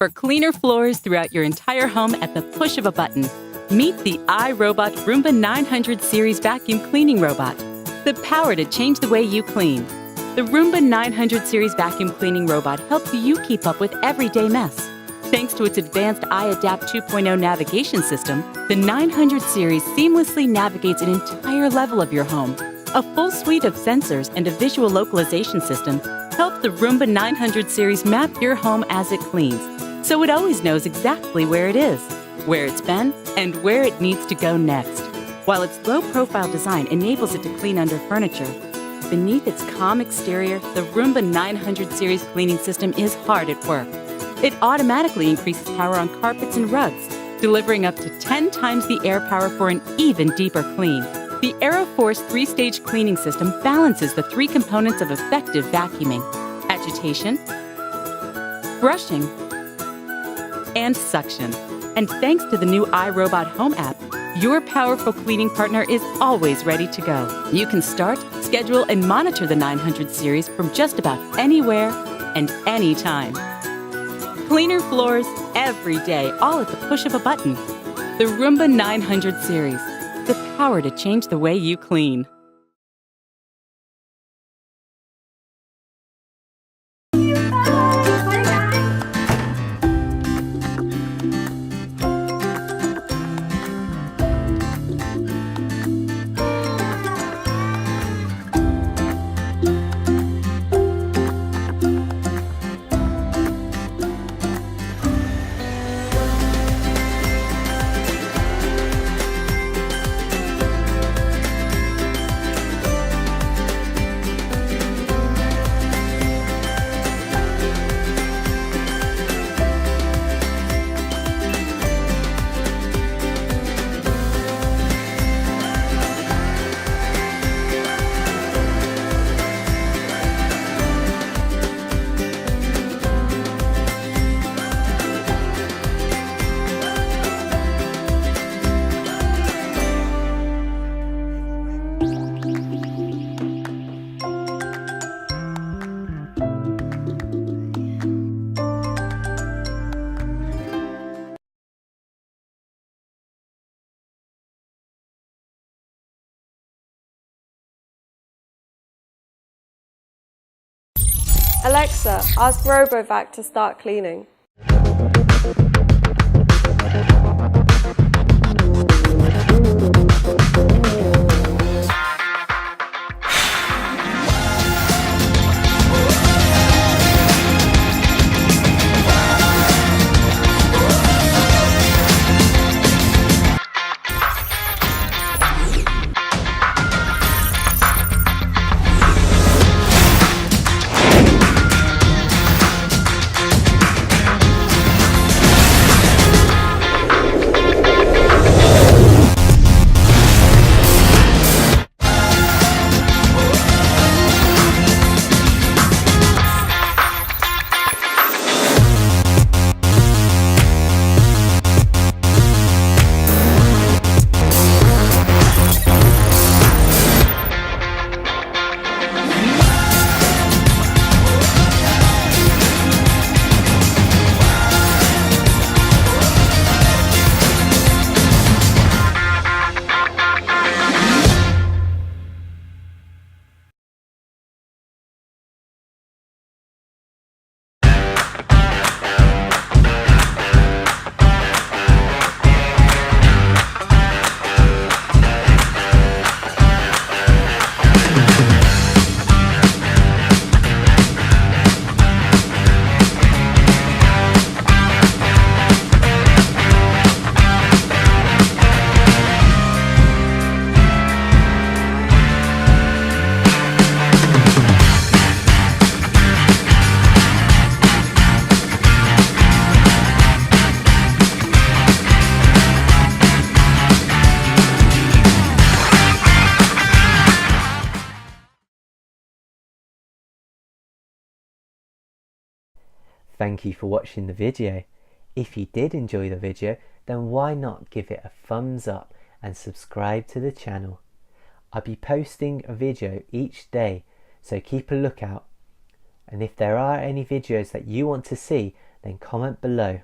for cleaner floors throughout your entire home at the push of a button. Meet the iRobot Roomba 900 series vacuum cleaning robot. The power to change the way you clean. The Roomba 900 series vacuum cleaning robot helps you keep up with everyday mess. Thanks to its advanced iAdapt 2.0 navigation system, the 900 series seamlessly navigates an entire level of your home. A full suite of sensors and a visual localization system help the Roomba 900 series map your home as it cleans, so it always knows exactly where it is, where it's been, and where it needs to go next. While its low-profile design enables it to clean under furniture, beneath its calm exterior, the Roomba 900 series cleaning system is hard at work. It automatically increases power on carpets and rugs, delivering up to 10 times the air power for an even deeper clean. The AeroForce 3-stage cleaning system balances the 3 components of effective vacuuming: agitation, brushing, and suction. And thanks to the new iRobot Home app, your powerful cleaning partner is always ready to go. You can start, schedule, and monitor the 900 series from just about anywhere and anytime. Cleaner floors every day, all at the push of a button. The Roomba 900 series. The power to change the way you clean. Alexa, ask RoboVac to start cleaning. Thank you for watching the video. If you did enjoy the video, then why not give it a thumbs up and subscribe to the channel. I'll be posting a video each day, so keep a lookout. And if there are any videos that you want to see, then comment below.